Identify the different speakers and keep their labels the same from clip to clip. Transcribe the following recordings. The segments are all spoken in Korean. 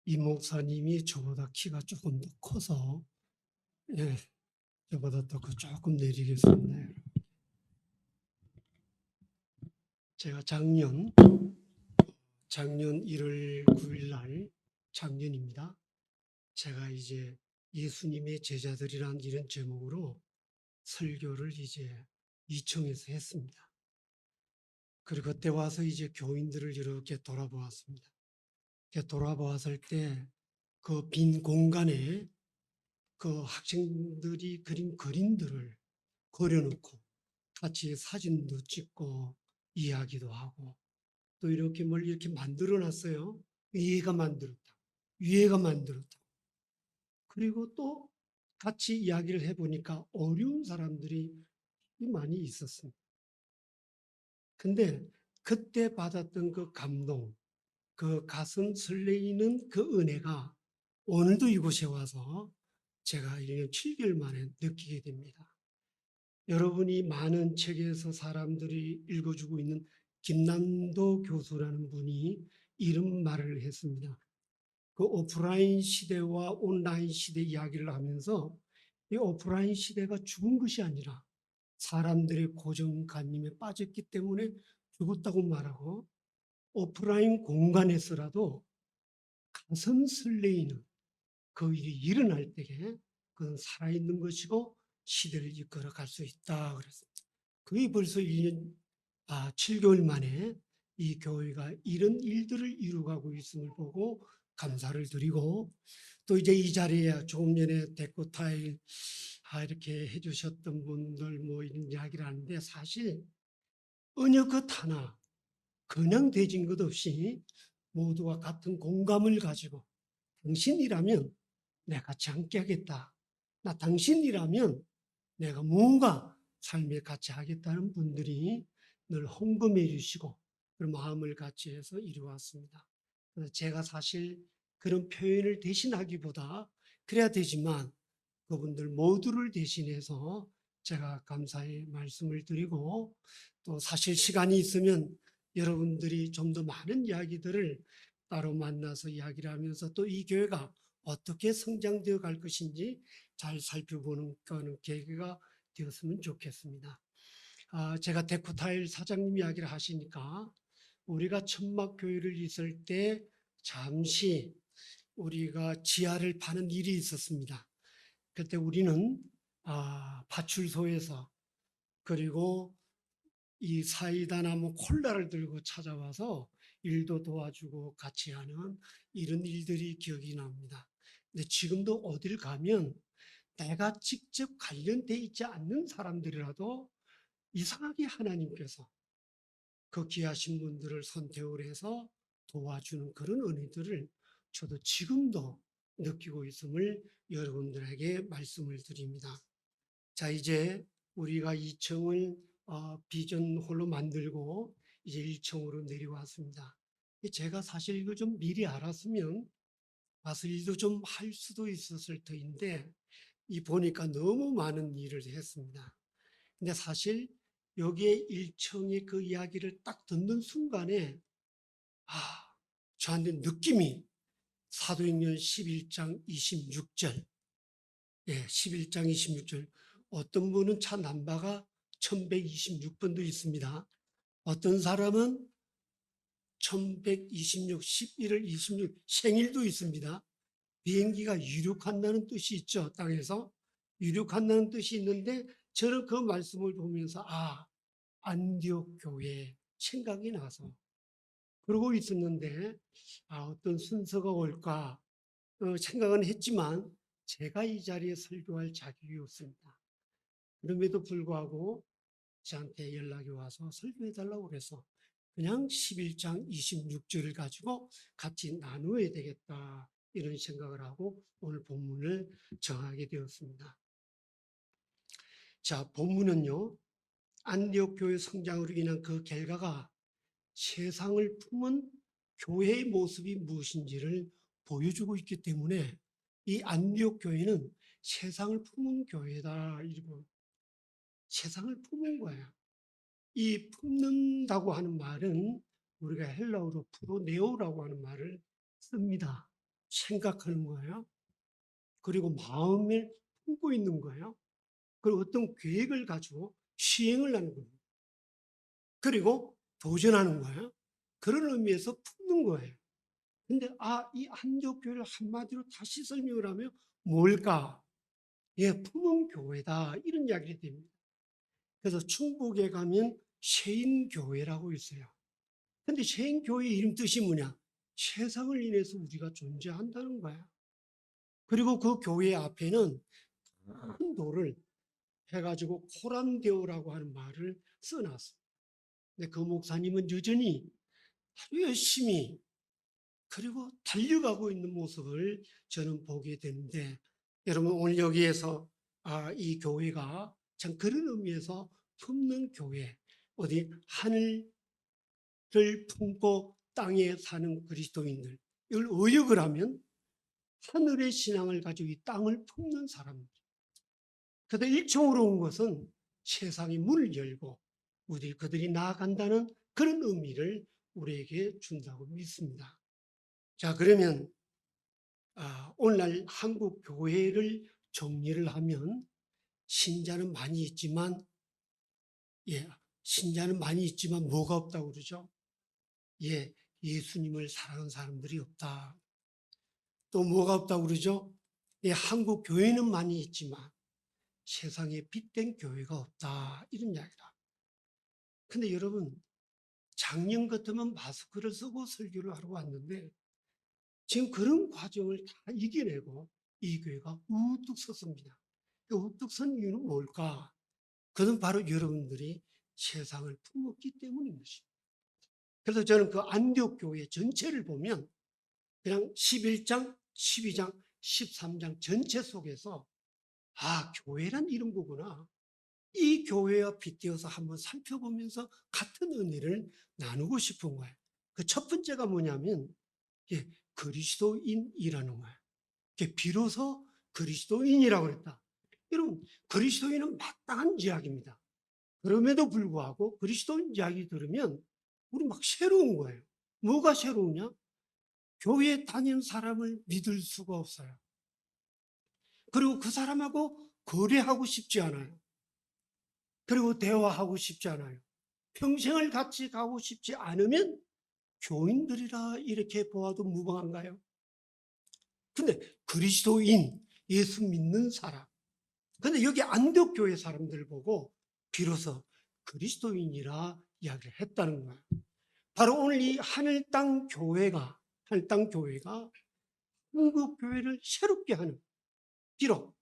Speaker 1: 이 목사님이 저보다 키가 조금 더 커서, 예, 저보다 더 조금 내리겠습니다. 제가 작년 1월 9일 날, 작년입니다. 제가 이제 예수님의 제자들이란 이런 제목으로 설교를 이제 이청에서 했습니다. 그리고 그때 와서 이제 교인들을 이렇게 돌아보았습니다. 이렇게 돌아보았을 때 그 빈 공간에 그 학생들이 그린 그림들을 그려놓고 같이 사진도 찍고 이야기도 하고 또 이렇게 뭘 이렇게 만들어 놨어요. 위에가 만들었다. 위에가 만들었다. 그리고 또 같이 이야기를 해보니까 어려운 사람들이 많이 있었습니다. 근데 그때 받았던 그 감동, 그 가슴 설레이는 그 은혜가 오늘도 이곳에 와서 제가 1년 7개월 만에 느끼게 됩니다. 여러분이 많은 책에서 사람들이 읽어주고 있는 김남도 교수라는 분이 이런 말을 했습니다. 그 오프라인 시대와 온라인 시대 이야기를 하면서 이 오프라인 시대가 죽은 것이 아니라 사람들의 고정관념에 빠졌기 때문에 죽었다고 말하고 오프라인 공간에서라도 가슴 설레이는 그 일이 일어날 때에 그건 살아있는 것이고 시대를 이끌어 갈 수 있다 그랬습니다. 그게 벌써 1년 7개월 만에 이 교회가 이런 일들을 이루어가고 있음을 보고 감사를 드리고 또 이제 이 자리에 조금 전에 데코타일 이렇게 해주셨던 분들 뭐 이런 이야기를 하는데 사실 언여 것 하나 그냥 되진 것 없이 모두가 같은 공감을 가지고 당신이라면 내가 같이 함께 하겠다. 나 당신이라면 내가 뭔가 삶에 같이 하겠다는 분들이 늘 헌금해 주시고 그런 마음을 같이 해서 이루어왔습니다. 그래서 제가 사실 그런 표현을 대신하기보다 그래야 되지만 그분들 모두를 대신해서 제가 감사의 말씀을 드리고 또 사실 시간이 있으면 여러분들이 좀 더 많은 이야기들을 따로 만나서 이야기를 하면서 또 이 교회가 어떻게 성장되어 갈 것인지 잘 살펴보는 그런 계기가 되었으면 좋겠습니다. 제가 데코타일 사장님 이야기를 하시니까 우리가 천막교회를 있을 때 잠시 우리가 지하를 파는 일이 있었습니다. 그때 우리는 파출소에서 그리고 이 사이다나 뭐 콜라를 들고 찾아와서 일도 도와주고 같이 하는 이런 일들이 기억이 납니다. 근데 지금도 어딜 가면 내가 직접 관련돼 있지 않는 사람들이라도 이상하게 하나님께서 그 귀하신 분들을 선택을 해서 도와주는 그런 은혜들을 저도 지금도 느끼고 있음을 여러분들에게 말씀을 드립니다. 자, 이제 우리가 2층을 비전홀로 만들고 이제 1층으로 내려왔습니다. 제가 사실 이거 좀 미리 알았으면 와서 일도 좀 할 수도 있었을 터인데 이 보니까 너무 많은 일을 했습니다. 근데 사실 여기에 1층의 그 이야기를 딱 듣는 순간에 저한테 느낌이 사도행전 11장 26절 11장 26절 어떤 분은 차 넘버가 1126번도 있습니다. 어떤 사람은 1126, 11월 26 생일도 있습니다. 비행기가 유륙한다는 뜻이 있죠. 땅에서 유륙한다는 뜻이 있는데 저는 그 말씀을 보면서 안디옥 교회 생각이 나서 그러고 있었는데 어떤 순서가 올까 생각은 했지만 제가 이 자리에 설교할 자격이 없습니다. 그럼에도 불구하고 저한테 연락이 와서 설교해달라고 그래서 그냥 11장 26절을 가지고 같이 나누어야 되겠다 이런 생각을 하고 오늘 본문을 정하게 되었습니다. 자, 본문은요. 안디옥 교회 성장으로 인한 그 결과가 세상을 품은 교회의 모습이 무엇인지를 보여주고 있기 때문에 이 안디옥 교회는 세상을 품은 교회다. 이러고 세상을 품은 거야. 이 품는다고 하는 말은 우리가 헬라어로 프로네오라고 하는 말을 씁니다. 생각하는 거예요. 그리고 마음에 품고 있는 거예요. 그리고 어떤 계획을 가지고 시행을 하는 겁니다. 그리고 도전하는 거예요. 그런 의미에서 품는 거예요. 근데 이 안디옥 교회를 한마디로 다시 설명을 하면 뭘까? 예, 품은 교회다. 이런 이야기가 됩니다. 그래서 충북에 가면 셰인교회라고 있어요. 근데 셰인교회 이름 뜻이 뭐냐? 세상을 인해서 우리가 존재한다는 거야. 그리고 그 교회 앞에는 큰 돌을 해가지고 코란데오라고 하는 말을 써놨어요. 근데 그 목사님은 여전히 아주 열심히 그리고 달려가고 있는 모습을 저는 보게 되는데, 여러분 오늘 여기에서 이 교회가 참 그런 의미에서 품는 교회, 어디 하늘을 품고 땅에 사는 그리스도인들, 이걸 의역을 하면 하늘의 신앙을 가지고 이 땅을 품는 사람들. 그래서 일종으로 온 것은 세상의 문을 열고 그들이 나아간다는 그런 의미를 우리에게 준다고 믿습니다. 자, 그러면 오늘날 한국 교회를 정리를 하면 신자는 많이 있지만, 신자는 많이 있지만 뭐가 없다고 그러죠? 예수님을 사랑하는 사람들이 없다. 또 뭐가 없다고 그러죠? 한국 교회는 많이 있지만 세상에 빛된 교회가 없다. 이런 이야기다. 근데 여러분, 작년 같으면 마스크를 쓰고 설교를 하러 왔는데 지금 그런 과정을 다 이겨내고 이 교회가 우뚝 섰습니다. 우뚝 선 이유는 뭘까? 그건 바로 여러분들이 세상을 품었기 때문인 것입니다. 그래서 저는 그 안디옥 교회 전체를 보면 그냥 11장, 12장, 13장 전체 속에서 교회란 이런 거구나. 이 교회와 빗대어서 한번 살펴보면서 같은 은혜를 나누고 싶은 거예요. 그 첫 번째가 뭐냐면 그리스도인이라는 거예요. 비로소 그리스도인이라고 그랬다. 여러분, 그리스도인은 마땅한 이야기입니다. 그럼에도 불구하고 그리스도인 이야기 들으면 우리 막 새로운 거예요. 뭐가 새로우냐? 교회에 다니는 사람을 믿을 수가 없어요. 그리고 그 사람하고 거래하고 싶지 않아요. 그리고 대화하고 싶지 않아요. 평생을 같이 가고 싶지 않으면 교인들이라 이렇게 보아도 무방한가요? 근데 그리스도인, 예수 믿는 사람. 근데 여기 안디옥 교회 사람들 보고 비로소 그리스도인이라 이야기를 했다는 거예요. 바로 오늘 이 하늘 땅 교회가 한국 교회를 새롭게 하는, 비록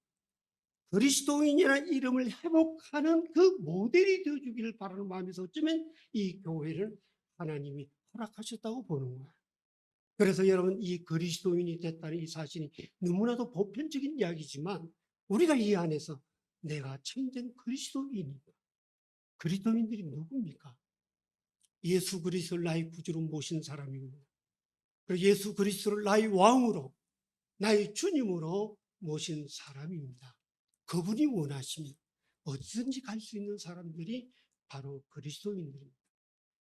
Speaker 1: 그리스도인이라는 이름을 회복하는 그 모델이 되어주기를 바라는 마음에서 어쩌면 이 교회를 하나님이 허락하셨다고 보는 거예요. 그래서 여러분, 이 그리스도인이 됐다는 이 사실이 너무나도 보편적인 이야기지만 우리가 이 안에서 내가 참된 그리스도인이다. 그리스도인들이 누굽니까? 예수 그리스도를 나의 구주로 모신 사람입니다. 그리고 예수 그리스도를 나의 왕으로, 나의 주님으로 모신 사람입니다. 그분이 원하시면 어디든지 갈 수 있는 사람들이 바로 그리스도인들입니다.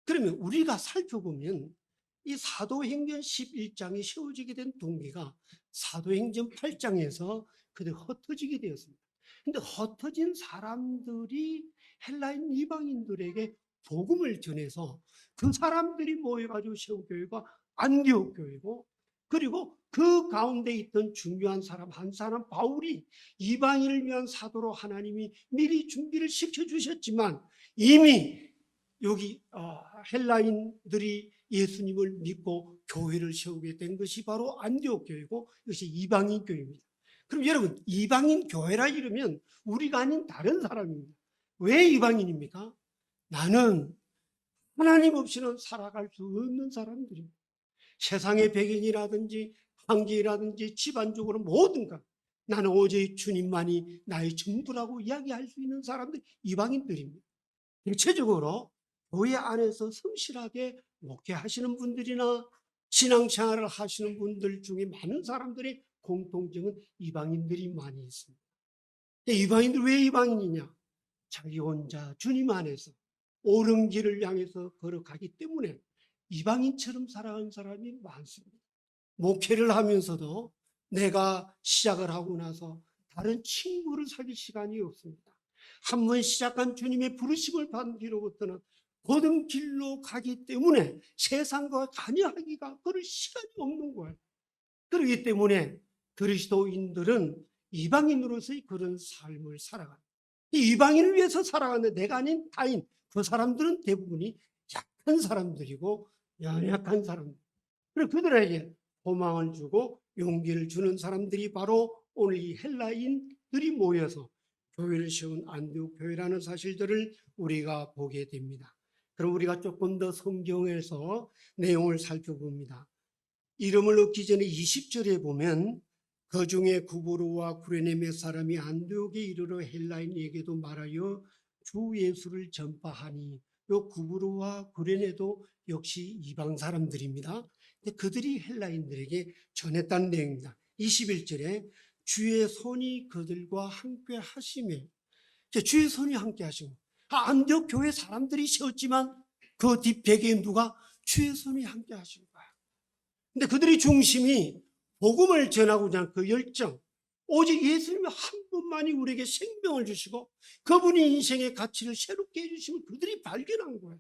Speaker 1: 그러면 우리가 살펴보면 이 사도행전 11장이 세워지게 된 동기가 사도행전 8장에서 그들 흩어지게 되었습니다. 근데 흩어진 사람들이 헬라인 이방인들에게 복음을 전해서 그 사람들이 모여가지고 세운 교회가 안디옥 교회고, 그리고 그 가운데 있던 중요한 사람 한 사람 바울이 이방인을 위한 사도로 하나님이 미리 준비를 시켜주셨지만 이미 여기 헬라인들이 예수님을 믿고 교회를 세우게 된 것이 바로 안디옥 교회고, 이것이 이방인 교회입니다. 그럼 여러분, 이방인 교회라 이러면 우리가 아닌 다른 사람입니다. 왜 이방인입니까? 나는 하나님 없이는 살아갈 수 없는 사람들입니다. 세상의 배경이라든지 환경이라든지 집안적으로 모든 것, 나는 오직 주님만이 나의 전부라고 이야기할 수 있는 사람들, 이방인들입니다. 대체적으로 교회 안에서 성실하게 목회하시는 분들이나 신앙생활을 하시는 분들 중에 많은 사람들의 공통점은 이방인들이 많이 있습니다. 이방인들 왜 이방인이냐? 자기 혼자 주님 안에서 옳은 길을 향해서 걸어가기 때문에 이방인처럼 살아가는 사람이 많습니다. 목회를 하면서도 내가 시작을 하고 나서 다른 친구를 사귈 시간이 없습니다. 한 번 시작한 주님의 부르심을 받은 뒤로부터는 고든 길로 가기 때문에 세상과 관여하기가 그럴 시간이 없는 거예요. 그렇기 때문에 그리스도인들은 이방인으로서의 그런 삶을 살아갑니다. 이 이방인을 위해서 살아가는 내가 아닌 타인, 그 사람들은 대부분이 약한 사람들이고 연약한 사람들. 그리고 그들에게 소망을 주고 용기를 주는 사람들이 바로 오늘 이 헬라인들이 모여서 교회를 세운 안디옥 교회라는 사실들을 우리가 보게 됩니다. 그럼 우리가 조금 더 성경에서 내용을 살펴봅니다. 이름을 얻기 전에 20절에 보면 그 중에 구브로와 구레네 몇 사람이 안디옥에 이르러 헬라인에게도 말하여 주 예수를 전파하니, 요 구브로와 구레네도 역시 이방 사람들입니다. 그들이 헬라인들에게 전했다는 내용입니다. 21절에 주의 손이 그들과 함께 하시며, 주의 손이 함께 하시고, 안디옥 교회 사람들이 세웠지만 그 뒷배경에 누가? 주의 손이 함께 하신 거야. 근데 그들의 중심이 복음을 전하고자 하는 그 열정, 오직 예수님이 한 분만이 우리에게 생명을 주시고 그분이 인생의 가치를 새롭게 해주시면 그들이 발견한 거예요.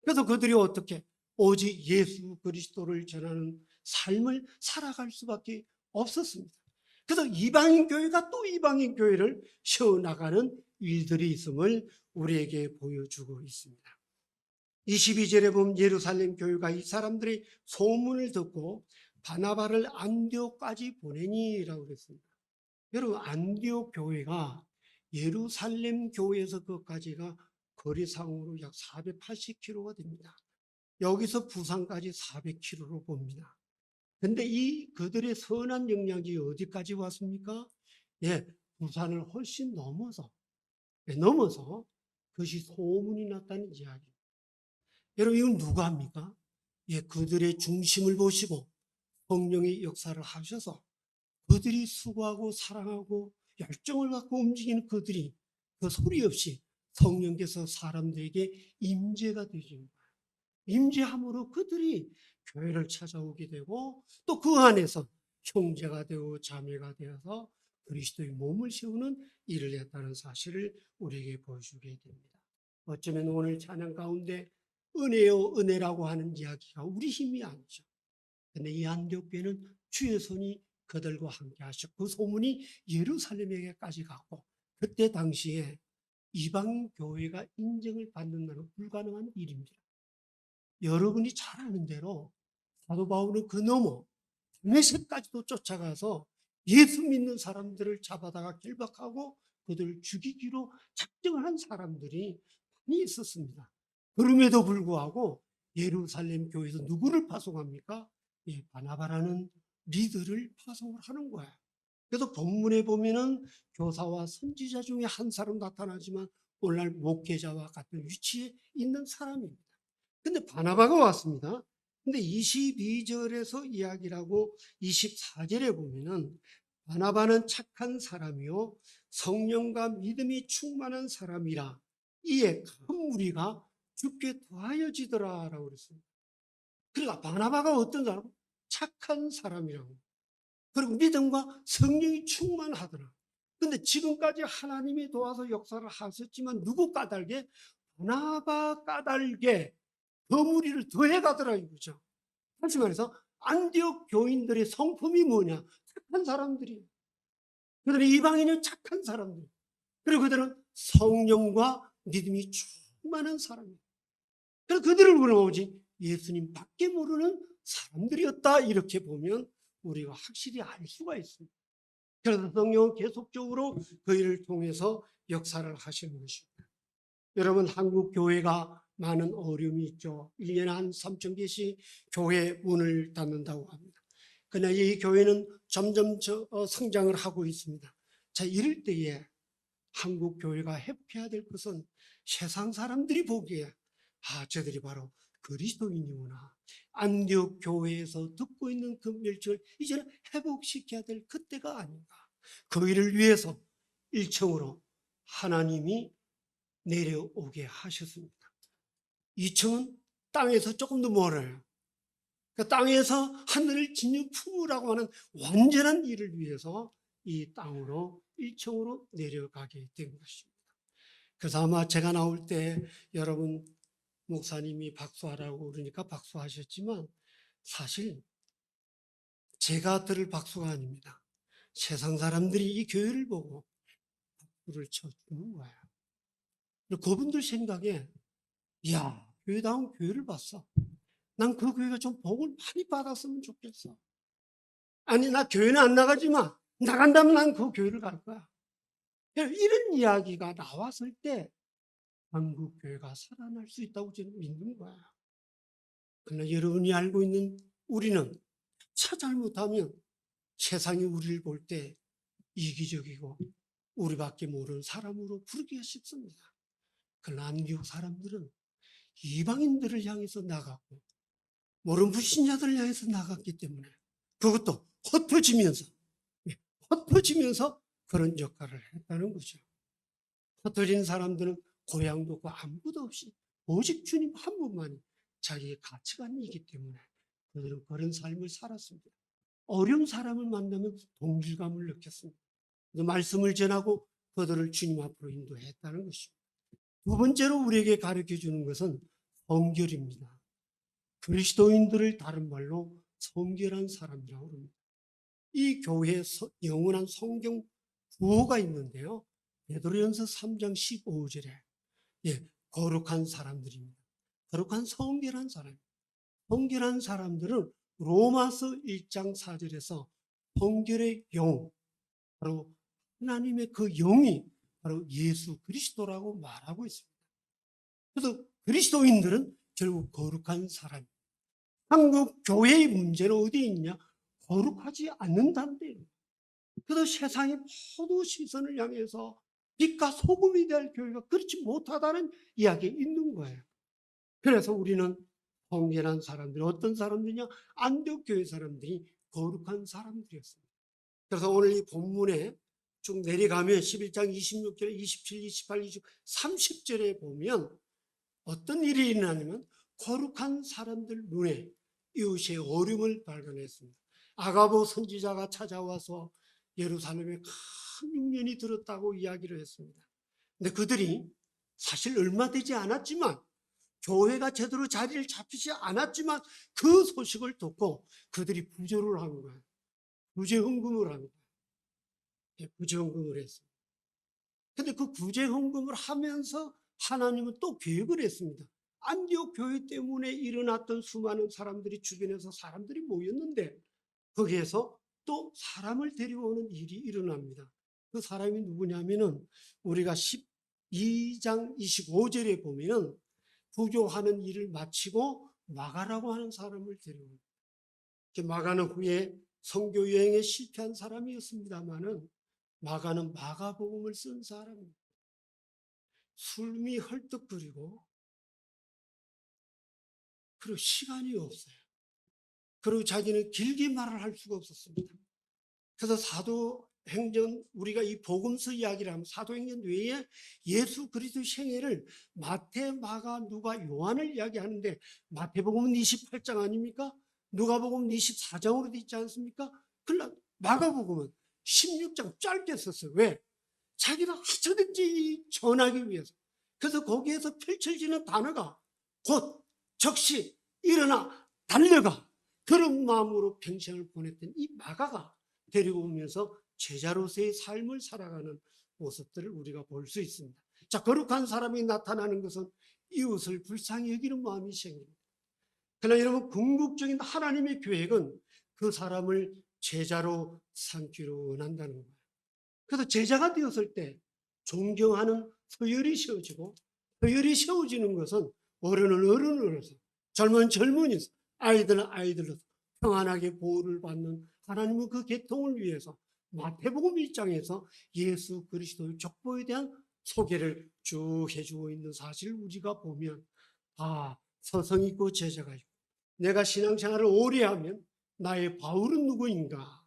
Speaker 1: 그래서 그들이 어떻게 오직 예수 그리스도를 전하는 삶을 살아갈 수밖에 없었습니다. 그래서 이방인 교회가 또 이방인 교회를 세워나가는 일들이 있음을 우리에게 보여주고 있습니다. 22절에 보면 예루살렘 교회가 이 사람들의 소문을 듣고 바나바를 안디옥까지 보내니라고 그랬습니다. 여러분, 안디옥 교회가 예루살렘 교회에서 그까지가 거리상으로 약 480km가 됩니다. 여기서 부산까지 400km로 봅니다. 근데 이 그들의 선한 영향이 어디까지 왔습니까? 예, 부산을 훨씬 넘어서 그것이 소문이 났다는 이야기. 여러분, 이건 누가 합니까? 예, 그들의 중심을 보시고 성령의 역사를 하셔서 그들이 수고하고 사랑하고 열정을 갖고 움직이는 그들이 그 소리 없이 성령께서 사람들에게 임재가 되신 거예요. 임재함으로 그들이 교회를 찾아오게 되고 또 그 안에서 형제가 되고 자매가 되어서 그리스도의 몸을 세우는 일을 했다는 사실을 우리에게 보여주게 됩니다. 어쩌면 오늘 찬양 가운데 은혜요 은혜라고 하는 이야기가 우리 힘이 아니죠. 근데 이 안디옥 교회는 주의 손이 그들과 함께 하셨고 그 소문이 예루살렘에게까지 갔고 그때 당시에 이방 교회가 인정을 받는 것은 불가능한 일입니다. 여러분이 잘 아는 대로 사도 바울은 그 너머 다메섹까지도 쫓아가서 예수 믿는 사람들을 잡아다가 결박하고 그들을 죽이기로 작정을 한 사람들이 많이 있었습니다. 그럼에도 불구하고 예루살렘 교회에서 누구를 파송합니까? 예, 바나바라는 리더를 파송을 하는 거야. 그래서 본문에 보면은 교사와 선지자 중에 한 사람 나타나지만 오늘날 목회자와 같은 위치에 있는 사람입니다. 근데 바나바가 왔습니다. 근데 22절에서 이야기를 하고 24절에 보면은 바나바는 착한 사람이요 성령과 믿음이 충만한 사람이라 이에 큰 무리가 죽게 더하여지더라라고 그랬습니다. 그러니까 바나바가 어떤 사람? 착한 사람이라고. 그리고 믿음과 성령이 충만하더라. 근데 지금까지 하나님이 도와서 역사를 하셨지만 누구 까닭에? 바나바 까닭에 더 무리를 더해가더라 이거죠. 다시 말해서 안디옥 교인들의 성품이 뭐냐? 착한 사람들이에요. 그들은 이방인은 착한 사람들. 그리고 그들은 성령과 믿음이 충만한 사람이에요. 그래서 그들을 우리가 오직 예수님 밖에 모르는 사람들이었다 이렇게 보면 우리가 확실히 알 수가 있습니다. 그래서 성령은 계속적으로 그 일을 통해서 역사를 하시는 것입니다. 여러분, 한국 교회가 많은 어려움이 있죠. 1년에 한 3,000개씩 교회 문을 닫는다고 합니다. 그러나 이 교회는 점점 성장을 하고 있습니다. 자, 이럴 때에 한국 교회가 회복해야 될 것은 세상 사람들이 보기에 저들이 바로 그리스도인이구나. 안디옥 교회에서 듣고 있는 그 멸치를 이제는 회복시켜야 될 그때가 아닌가. 그 일을 위해서 1층으로 하나님이 내려오게 하셨습니다. 2층은 땅에서 조금 더 멀어요. 그 땅에서 하늘을 짓는 품으라고 하는 완전한 일을 위해서 이 땅으로 1층으로 내려가게 된 것입니다. 그래서 아마 제가 나올 때 여러분 목사님이 박수하라고 그러니까 박수하셨지만 사실 제가 들을 박수가 아닙니다. 세상 사람들이 이 교회를 보고 박수를 쳐주는 거예요. 그분들 생각에 이야, 교회다운 교회를 봤어. 난 그 교회가 좀 복을 많이 받았으면 좋겠어. 아니, 나 교회는 안 나가지만 나간다면 난 그 교회를 갈 거야. 이런 이야기가 나왔을 때 한국 교회가 살아날 수 있다고 저는 믿는 거야. 그러나 여러분이 알고 있는 우리는 차 잘못하면 세상이 우리를 볼 때 이기적이고 우리밖에 모르는 사람으로 부르기가 쉽습니다. 그러나 안디옥 사람들은 이방인들을 향해서 나갔고 모르는 불신자들을 향해서 나갔기 때문에 그것도 흩어지면서 그런 역할을 했다는 거죠. 흩어진 사람들은 고향도 없고 아무것도 없이 오직 주님 한 분만이 자기의 가치관이기 때문에 그들은 그런 삶을 살았습니다. 어려운 사람을 만나면 동질감을 느꼈습니다. 말씀을 전하고 그들을 주님 앞으로 인도했다는 것입니다. 두 번째로 우리에게 가르쳐 주는 것은 성결입니다. 그리스도인들을 다른 말로 성결한 사람이라고 합니다. 이 교회에 영원한 성경 구호가 있는데요. 베드로전서 3장 15절에 거룩한 사람들입니다. 거룩한 성결한 사람. 성결한 사람들은 로마서 1장 4절에서 성결의 영, 바로 하나님의 그 영이 바로 예수 그리스도라고 말하고 있습니다. 그래서 그리스도인들은 결국 거룩한 사람. 한국 교회의 문제는 어디 있냐? 거룩하지 않는다는데. 그래서 세상의 모든 시선을 향해서 빛과 소금이 될 교회가 그렇지 못하다는 이야기가 있는 거예요. 그래서 우리는 성결한 사람들, 어떤 사람들이냐? 안디옥 교회 사람들이 거룩한 사람들이었습니다. 그래서 오늘 이 본문에 쭉 내려가면 11장 26절, 27, 28, 29, 30절에 보면 어떤 일이 일어나냐면 거룩한 사람들 눈에 이웃의 어려움을 발견했습니다. 아가보 선지자가 찾아와서 예루살렘에 큰 흉년이 들었다고 이야기를 했습니다. 근데 그들이 사실 얼마 되지 않았지만 교회가 제대로 자리를 잡히지 않았지만 그 소식을 듣고 그들이 부조를 한 거예요. 구제헌금을 한 거예요. 구제헌금을 했어요. 근데 그 구제헌금을 하면서 하나님은 또 계획을 했습니다. 안디옥 교회 때문에 일어났던 수많은 사람들이 주변에서 사람들이 모였는데 거기에서 또 사람을 데려오는 일이 일어납니다. 그 사람이 누구냐면은 우리가 12장 25절에 보면은 구조하는 일을 마치고 마가라고 하는 사람을 데려옵니다. 마가는 후에 선교 여행에 실패한 사람이었습니다만은 마가는 마가복음을 쓴 사람입니다. 숨이 헐떡거리고 그리고 시간이 없어요. 그리고 자기는 길게 말을 할 수가 없었습니다. 그래서 사도행전, 우리가 이 복음서 이야기를 하면 사도행전 외에 예수 그리스도 생애를 마태, 마가, 누가, 요한을 이야기하는데 마태복음은 28장 아닙니까? 누가복음은 24장으로 되어 있지 않습니까? 그러나 마가복음은 16장 짧게 썼어요. 왜? 자기가 어쩌든지 전하기 위해서. 그래서 거기에서 펼쳐지는 단어가 곧, 적시, 일어나, 달려가. 그런 마음으로 평생을 보냈던 이 마가가 데리고 오면서 제자로서의 삶을 살아가는 모습들을 우리가 볼 수 있습니다. 자, 거룩한 사람이 나타나는 것은 이웃을 불쌍히 여기는 마음이 생깁니다. 그러나 여러분, 궁극적인 하나님의 계획은 그 사람을 제자로 삼기로 원한다는 거예요. 그래서 제자가 되었을 때 존경하는 서열이 세워지고, 서열이 세워지는 것은 어른은 어른으로서, 젊은 젊은이로서, 아이들은 아이들로서 평안하게 보호를 받는 하나님은 그 계통을 위해서 마태복음 1장에서 예수 그리스도의 족보에 대한 소개를 쭉 해주고 있는 사실을 우리가 보면, 서성 있고 제자가 있고, 내가 신앙생활을 오래 하면 나의 바울은 누구인가,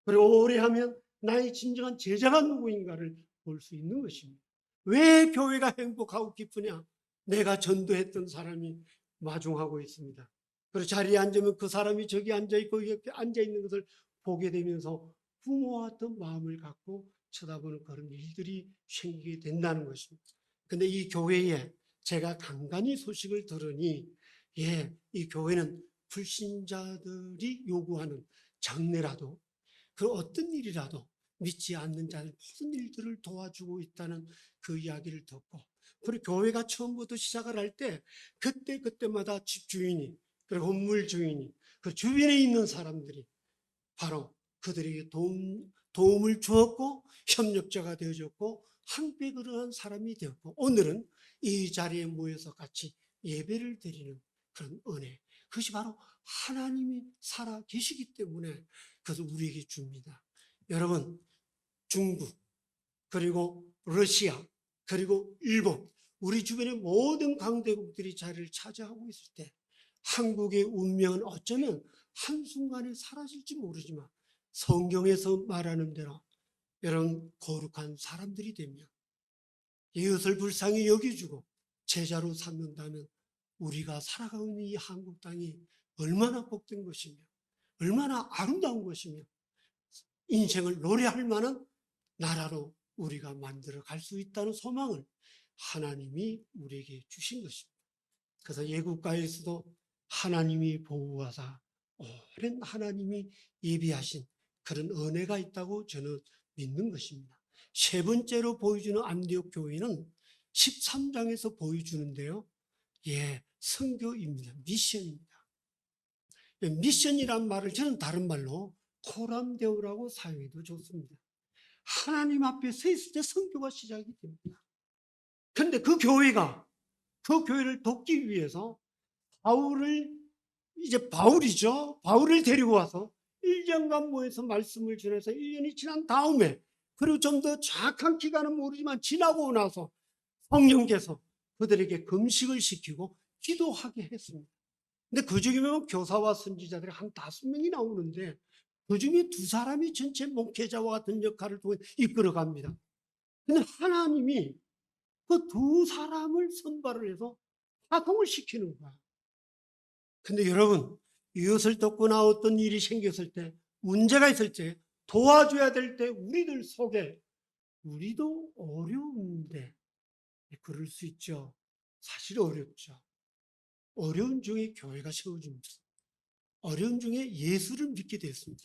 Speaker 1: 그리고 오래 하면 나의 진정한 제자가 누구인가를 볼 수 있는 것입니다. 왜 교회가 행복하고 기쁘냐? 내가 전도했던 사람이 마중하고 있습니다. 그리고 자리에 앉으면 그 사람이 저기 앉아있고 옆에 앉아있는 것을 보게 되면서 부모와 같은 마음을 갖고 쳐다보는 그런 일들이 생기게 된다는 것입니다. 근데 이 교회에 제가 간간히 소식을 들으니, 이 교회는 불신자들이 요구하는 장례라도 그 어떤 일이라도 믿지 않는 자들 모든 일들을 도와주고 있다는 그 이야기를 듣고, 그리고 교회가 처음부터 시작을 할 때 그때마다 집주인이, 그리고 건물 주인이, 그 주변에 있는 사람들이 바로 그들에게 도움을 주었고 협력자가 되어줬고 함께 그러한 사람이 되었고, 오늘은 이 자리에 모여서 같이 예배를 드리는 그런 은혜, 그것이 바로 하나님이 살아 계시기 때문에 그것을 우리에게 줍니다. 여러분, 중국, 그리고 러시아, 그리고 일본, 우리 주변의 모든 강대국들이 자리를 차지하고 있을 때 한국의 운명은 어쩌면 한순간에 사라질지 모르지만 성경에서 말하는 대로 여러분 거룩한 사람들이 되며 이웃을 불쌍히 여겨주고 제자로 삼는다면 우리가 살아가고 있는 이 한국 땅이 얼마나 복된 것이며 얼마나 아름다운 것이며 인생을 노래할 만한 나라로 우리가 만들어 갈 수 있다는 소망을 하나님이 우리에게 주신 것입니다. 그래서 예국가에서도 하나님이 보호하사 오랜 하나님이 예비하신 그런 은혜가 있다고 저는 믿는 것입니다. 세 번째로 보여주는 안디옥 교회는 13장에서 보여주는데요. 선교입니다. 미션입니다. 미션이란 말을 저는 다른 말로 코람데오라고 사용해도 좋습니다. 하나님 앞에 서 있을 때 선교가 시작이 됩니다. 그런데 그 교회를 돕기 위해서 바울을 데리고 와서 1년간 모여서 말씀을 전해서 1년이 지난 다음에, 그리고 좀 더 정확한 기간은 모르지만 지나고 나서 성령께서 그들에게 금식을 시키고 기도하게 했습니다. 근데 그 중에 보면 교사와 선지자들이 한 5명이 나오는데 그 중에 2사람이 전체 목회자와 같은 역할을 통해 이끌어갑니다. 근데 하나님이 그 2사람을 선발을 해서 파송을 시키는 거야. 근데 여러분, 이웃을 돕거나 어떤 일이 생겼을 때, 문제가 있을 때, 도와줘야 될 때 우리들 속에 우리도 어려운데 그럴 수 있죠. 사실 어렵죠. 어려운 중에 교회가 세워집니다. 어려운 중에 예수를 믿게 됐습니다.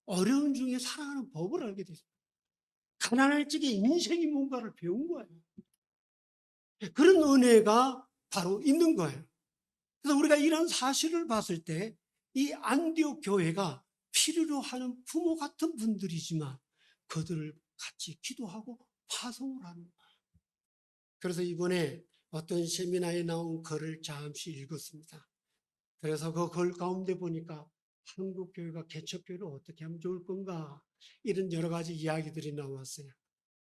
Speaker 1: 어려운 중에 살아가는 법을 알게 됐습니다. 가난할 적에 인생이 뭔가를 배운 거예요. 그런 은혜가 바로 있는 거예요. 그래서 우리가 이런 사실을 봤을 때 이 안디옥 교회가 필요로 하는 부모 같은 분들이지만 그들을 같이 기도하고 파송을 하는 거예요. 그래서 이번에 어떤 세미나에 나온 글을 잠시 읽었습니다. 그래서 그 글 가운데 보니까 한국 교회가 개척교회를 어떻게 하면 좋을 건가, 이런 여러 가지 이야기들이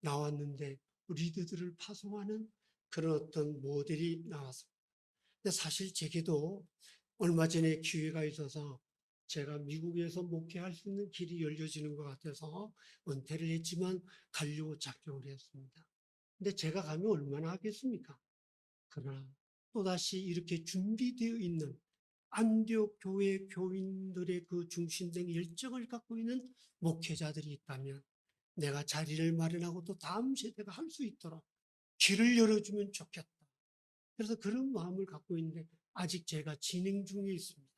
Speaker 1: 나왔는데 리더들을 파송하는 그런 어떤 모델이 나왔습니다. 근데 사실 제게도 얼마 전에 기회가 있어서 제가 미국에서 목회할 수 있는 길이 열려지는 것 같아서 은퇴를 했지만 가려고 작정을 했습니다. 근데 제가 가면 얼마나 하겠습니까? 그러나 또다시 이렇게 준비되어 있는 안디옥 교회 교인들의 그 중심된 열정을 갖고 있는 목회자들이 있다면 내가 자리를 마련하고 또 다음 세대가 할 수 있도록 길을 열어주면 좋겠다. 그래서 그런 마음을 갖고 있는데 아직 제가 진행 중에 있습니다.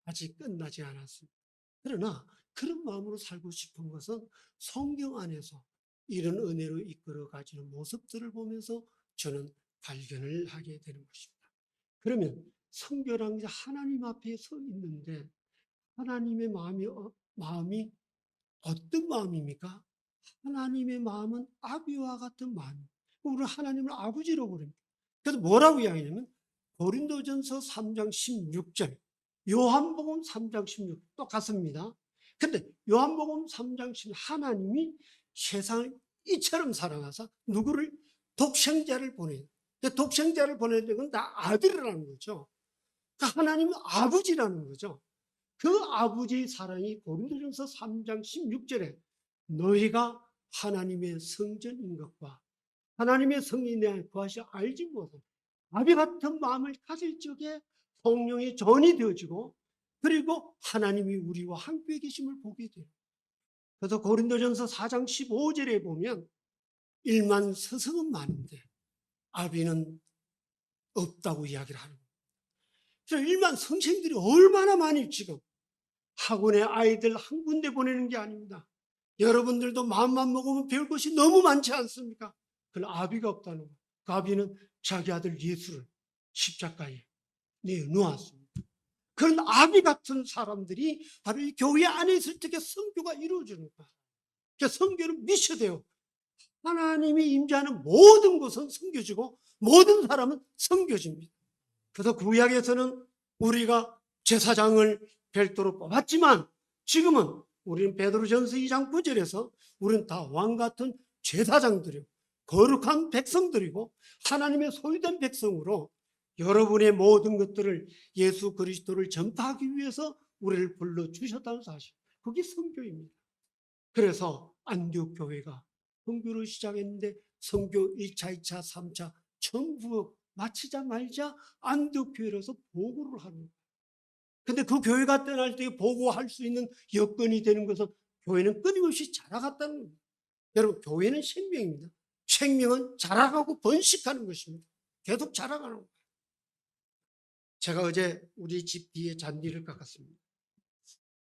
Speaker 1: 아직 끝나지 않았습니다. 그러나 그런 마음으로 살고 싶은 것은 성경 안에서 이런 은혜로 이끌어 가지는 모습들을 보면서 저는 발견을 하게 되는 것입니다. 그러면 성결한 게 하나님 앞에 서 있는데 하나님의 마음이 어떤 마음입니까? 하나님의 마음은 아비와 같은 마음입니다. 우리는 하나님을 아버지라고 그럽니다. 그래서 뭐라고 이야기하냐면 고린도전서 3장 16절, 요한복음 3장 16 똑같습니다. 근데 요한복음 3장 16 하나님이 세상을 이처럼 사랑하사 누구를? 독생자를 보내요. 독생자를 보내는 건 다 아들이라는 거죠. 그러니까 하나님은 아버지라는 거죠. 그 아버지의 사랑이 고린도전서 3장 16절에 너희가 하나님의 성전인 것과 하나님의 성인에 구하시 알지 못하고 아비 같은 마음을 가질 적에 성령의 전이 되어지고 그리고 하나님이 우리와 함께 계심을 보게 돼요. 그래서 고린도전서 4장 15절에 보면 일만 스승은 많은데 아비는 없다고 이야기를 하는 거예요. 그래서 일만 선생들이 얼마나 많이 지금 학원에 아이들 한 군데 보내는 게 아닙니다. 여러분들도 마음만 먹으면 배울 것이 너무 많지 않습니까? 그러나 아비가 없다는 거예요. 그 아비는 자기 아들 예수를 십자가에 내놓았습니다. 그런 아비 같은 사람들이 바로 이 교회 안에 있을 때 선교가 이루어지는 거예요. 그러니까 선교는 미셔돼요. 하나님이 임재하는 모든 곳은 선교지고 모든 사람은 선교지입니다. 그래서 구약에서는 우리가 제사장을 별도로 뽑았지만 지금은 우리는 베드로전서 2장 9절에서 우리는 다 왕같은 제사장들이요 거룩한 백성들이고 하나님의 소유된 백성으로 여러분의 모든 것들을 예수 그리스도를 전파하기 위해서 우리를 불러주셨다는 사실, 그게 선교입니다. 그래서 안디옥 교회가 선교를 시작했는데 선교 1차, 2차, 3차 전부 마치자 말자 안디옥 교회로서 보고를 하는 거예요. 근데 그 교회가 떠날 때 보고할 수 있는 여건이 되는 것은 교회는 끊임없이 자라갔다는 겁니다. 여러분, 교회는 생명입니다. 생명은 자라가고 번식하는 것입니다. 계속 자라가는 거예요. 제가 어제 우리 집 뒤에 잔디를 깎았습니다.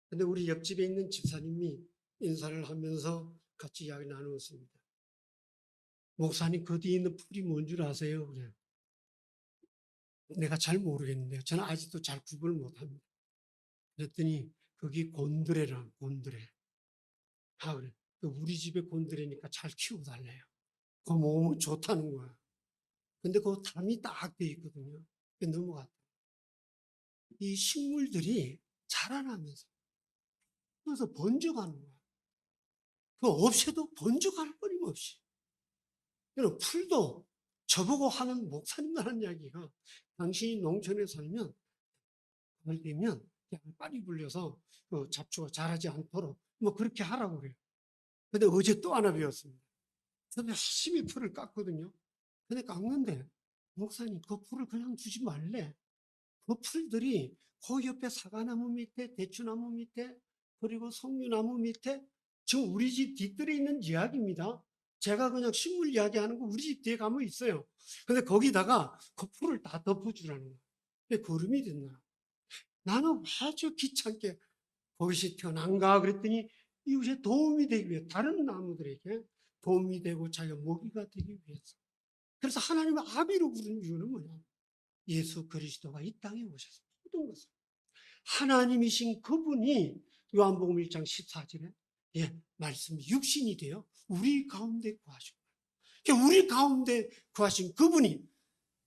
Speaker 1: 근데 우리 옆집에 있는 집사님이 인사를 하면서 같이 이야기 나누었습니다. 목사님, 그 뒤에 있는 풀이 뭔 줄 아세요? 그래. 내가 잘 모르겠는데요. 저는 아직도 잘 구분을 못합니다. 그랬더니 그게 곤드레라는 곤드레. 아, 그래. 우리 집에 곤드레니까 잘 키워달래요. 그거 먹으면 좋다는 거야. 근데 그 담이 딱 돼 있거든요. 넘어갔다. 이 식물들이 자라나면서 그래서 번져가는 거야. 그 없애도 번져갈 거림없이. 여러분, 풀도 저보고 하는 목사님들 하는 이야기가 당신이 농촌에 살면 그럴 때면 빨리 불려서 그 잡초가 자라지 않도록 뭐 그렇게 하라고 그래요. 근데 어제 또 하나 배웠습니다. 저는 열심히 풀을 깎거든요. 근데 깎는데 목사님 그 풀을 그냥 주지 말래. 그 풀들이 그 옆에 사과나무 밑에 대추나무 밑에 그리고 석류나무 밑에 지금 우리 집 뒤뜰에 있는 이야기입니다. 제가 그냥 식물 이야기하는 거 우리 집 뒤에 가면 있어요. 근데 거기다가 그 풀을 다 덮어주라는 거예요. 그게 거름이 됐나. 나는 아주 귀찮게 거기서 태어난가 그랬더니 이웃에 도움이 되기 위해 다른 나무들에게 도움이 되고 자기가 먹이가 되기 위해서. 그래서 하나님의 아비로 부르는 이유는 뭐냐? 예수 그리스도가 이 땅에 오셔서 모든 것을 하나님이신 그분이 요한복음 1장 14절에 말씀이 육신이 되어 우리 가운데 구하신 거예요. 우리 가운데 구하신 그분이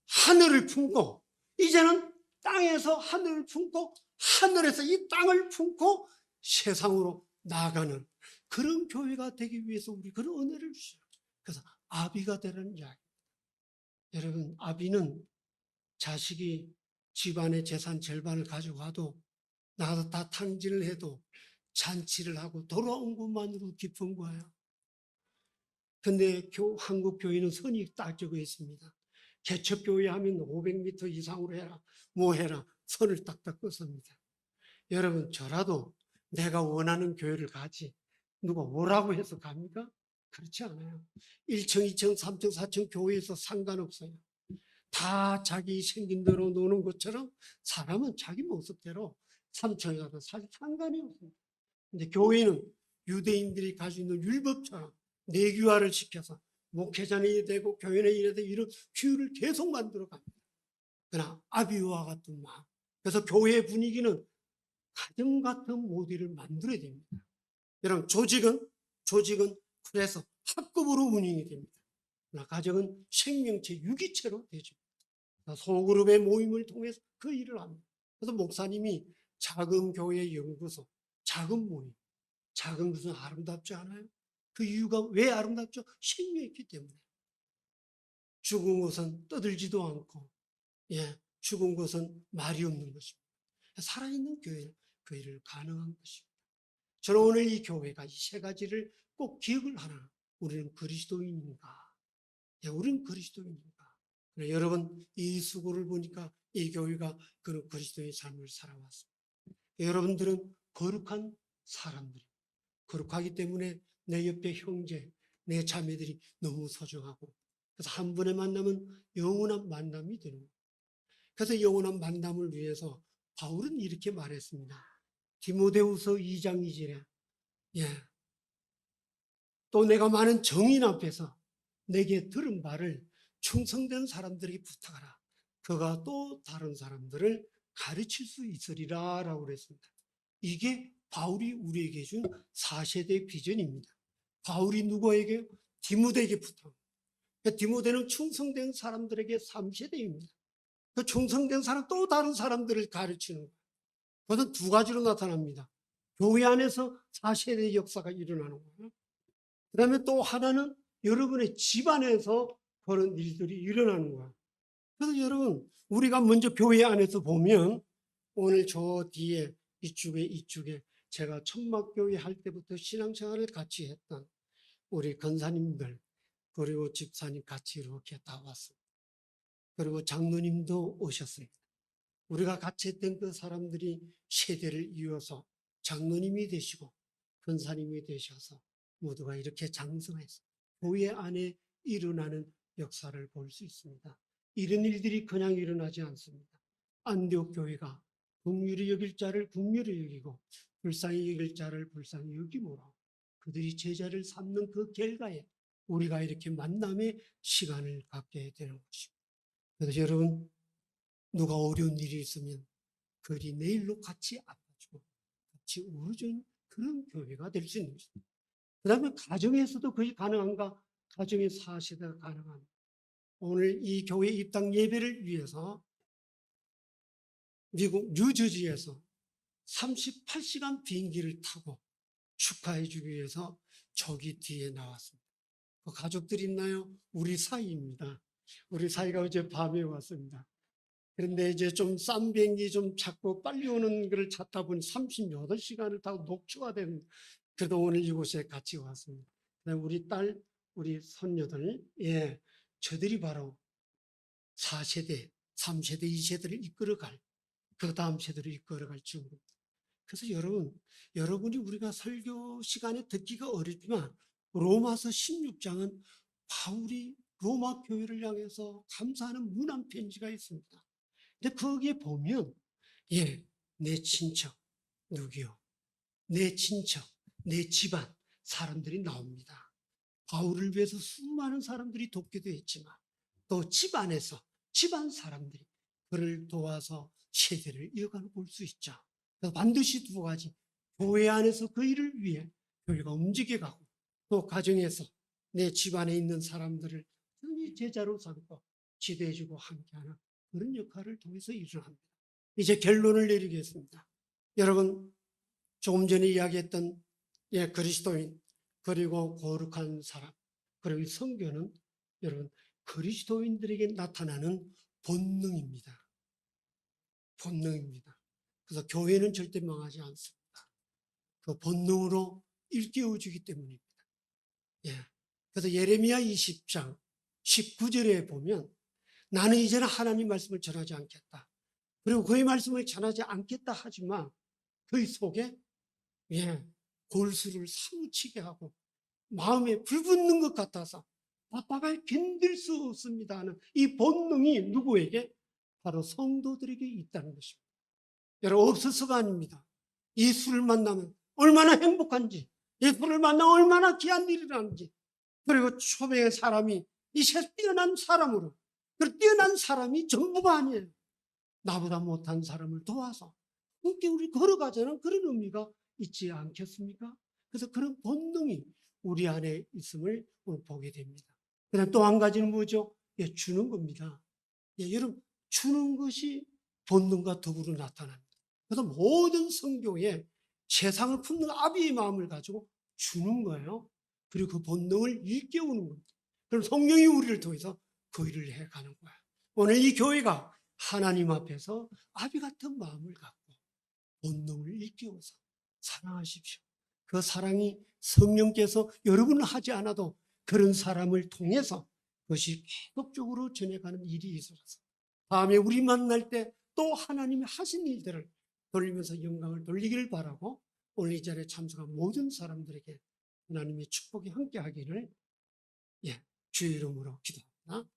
Speaker 1: 하늘을 품고 이제는 땅에서 하늘을 품고 하늘에서 이 땅을 품고 세상으로 나아가는 그런 교회가 되기 위해서 우리 그런 은혜를 주셔요. 그래서 아비가 되라는 이야기. 여러분, 아비는 자식이 집안의 재산 절반을 가져가도 나가서 다 탕진을 해도 잔치를 하고 돌아온 것만으로 기쁜 거예요. 근데 한국 교회는 선이 딱 적어 있습니다. 개척교회 하면 500m 이상으로 해라, 뭐 해라, 선을 딱딱 긋습니다. 여러분, 저라도 내가 원하는 교회를 가지 누가 오라고 해서 갑니까? 그렇지 않아요. 1층, 2층, 3층, 4층 교회에서 상관없어요. 다 자기 생긴 대로 노는 것처럼 사람은 자기 모습대로 3층에 가도 사실 상관이 없습니다. 근데 교회는 유대인들이 가지고 있는 율법처럼 내규화를 시켜서 목회자는 이래 되고 교회는 이래 되고 이런 규율을 계속 만들어 갑니다. 그러나 아비와 같은 마음. 그래서 교회 분위기는 가정 같은 모델을 만들어야 됩니다. 여러분, 조직은 그래서 학급으로 운영이 됩니다. 그러나 가정은 생명체, 유기체로 되죠. 소그룹의 모임을 통해서 그 일을 합니다. 그래서 목사님이 작은 교회 연구소, 작은 모임, 작은 것은 아름답지 않아요? 그 이유가 왜 아름답죠? 생명이 있기 때문에. 죽은 것은 떠들지도 않고, 죽은 것은 말이 없는 것입니다. 살아있는 교회, 그 일을 가능한 것입니다. 저는 오늘 이 교회가 이 세 가지를 꼭 기억을 하나. 우리는 그리스도인인가? 우리는 그리스도인인가? 여러분, 이 수고를 보니까 이 교회가 그런 그리스도의 삶을 살아왔습니다. 여러분들은 거룩한 사람들이 거룩하기 때문에 내 옆에 형제, 내 자매들이 너무 소중하고 그래서 한 번의 만남은 영원한 만남이 되는 거예요. 그래서 영원한 만남을 위해서 바울은 이렇게 말했습니다. 디모데후서 2장 2절에 또 내가 많은 정인 앞에서 내게 들은 말을 충성된 사람들에게 부탁하라. 그가 또 다른 사람들을 가르칠 수 있으리라 라고 그랬습니다. 이게 바울이 우리에게 준 4세대 비전입니다. 바울이 누구에게? 디모데에게 부탁합니다. 디모데는 충성된 사람들에게 3세대입니다. 그 충성된 사람 또 다른 사람들을 가르치는 거예요. 그것은 두 가지로 나타납니다. 교회 안에서 4세대 역사가 일어나는 거예요. 그 다음에 또 하나는 여러분의 집안에서 그런 일들이 일어나는 거예요. 그래서 여러분, 우리가 먼저 교회 안에서 보면 오늘 저 뒤에 이쪽에 제가 천막교회 할 때부터 신앙생활을 같이 했던 우리 권사님들 그리고 집사님 같이 이렇게 다 왔습니다. 그리고 장로님도 오셨습니다. 우리가 같이 했던 그 사람들이 세대를 이어서 장로님이 되시고 권사님이 되셔서 모두가 이렇게 장성해서 교회 안에 일어나는 역사를 볼 수 있습니다. 이런 일들이 그냥 일어나지 않습니다. 안디옥 교회가 긍휼히 여길 자를 긍휼히 여기고 불쌍히 여길 자를 불쌍히 여김으로 그들이 제자를 삼는 그 결과에 우리가 이렇게 만남의 시간을 갖게 되는 것입니다. 그래서 여러분, 누가 어려운 일이 있으면 그리 내일로 같이 아파주고 같이 우러진 그런 교회가 될 수 있는 것입니다. 그 다음에 가정에서도 그게 가능한가? 가정의 4세대가 가능합니다. 오늘 이 교회 입당 예배를 위해서 미국 뉴저지에서 38시간 비행기를 타고 축하해 주기 위해서 저기 뒤에 나왔습니다. 그 가족들이 있나요? 우리 사이입니다. 우리 사이가 어제 밤에 왔습니다. 그런데 이제 좀 싼 비행기 좀 찾고 빨리 오는 걸 찾다 보니 38시간을 타고 녹초가 된, 그래도 오늘 이곳에 같이 왔습니다. 우리 딸, 우리 손녀들, 저들이 바로 4세대, 3세대, 2세대를 이끌어갈, 그 다음 세대를 이끌어갈 친구입니다. 그래서 여러분이 우리가 설교 시간에 듣기가 어렵지만 로마서 16장은 바울이 로마 교회를 향해서 감사하는 문안 편지가 있습니다. 근데 거기에 보면 내 친척 누구요? 내 친척, 내 집안 사람들이 나옵니다. 바울을 위해서 수많은 사람들이 돕기도 했지만 또 집안에서 집안 사람들이 그를 도와서 세대를 이어가는 볼 수 있죠. 그래서 반드시 두 가지, 교회 안에서 그 일을 위해 교회가 움직여가고 또 가정에서 내 집안에 있는 사람들을 제자로 삼고 지도해주고 함께하는 그런 역할을 통해서 일어납니다. 이제 결론을 내리겠습니다. 여러분, 조금 전에 이야기했던 그리스도인 그리고 거룩한 사람 그리고 이 성교는 여러분 그리스도인들에게 나타나는 본능입니다. 본능입니다. 그래서 교회는 절대 망하지 않습니다. 그 본능으로 일깨워주기 때문입니다. 그래서 예레미야 20장 19절에 보면 나는 이제는 하나님 말씀을 전하지 않겠다. 그리고 그의 말씀을 전하지 않겠다 하지만 그 속에 골수를 사무치게 하고 마음에 불붙는 것 같아서 답답하게 견딜 수 없습니다 하는 이 본능이 누구에게? 바로 성도들에게 있다는 것입니다. 여러분, 없어서가 아닙니다. 예수를 만나면 얼마나 행복한지, 예수를 만나면 얼마나 귀한 일이라는지, 그리고 초대의 사람이 이 세상 뛰어난 사람으로, 그 뛰어난 사람이 전부가 아니에요. 나보다 못한 사람을 도와서 함께 우리 걸어가자는 그런 의미가 있지 않겠습니까? 그래서 그런 본능이 우리 안에 있음을 오늘 보게 됩니다. 그다음 또 한 가지는 뭐죠? 주는 겁니다. 여러분, 주는 것이 본능과 더불어 나타납니다. 그래서 모든 성교에 세상을 품는 아비의 마음을 가지고 주는 거예요. 그리고 그 본능을 일깨우는 겁니다. 그럼 성령이 우리를 통해서 그 일을 해가는 거야. 오늘 이 교회가 하나님 앞에서 아비 같은 마음을 갖고 본능을 일깨워서 사랑하십시오. 그 사랑이 성령께서 여러분은 하지 않아도 그런 사람을 통해서 그것이 계속적으로 전해가는 일이 있어서 다음에 우리 만날 때 또 하나님이 하신 일들을 돌리면서 영광을 돌리기를 바라고 오늘 이 자리에 참석한 모든 사람들에게 하나님의 축복이 함께 하기를 주의 이름으로 기도합니다.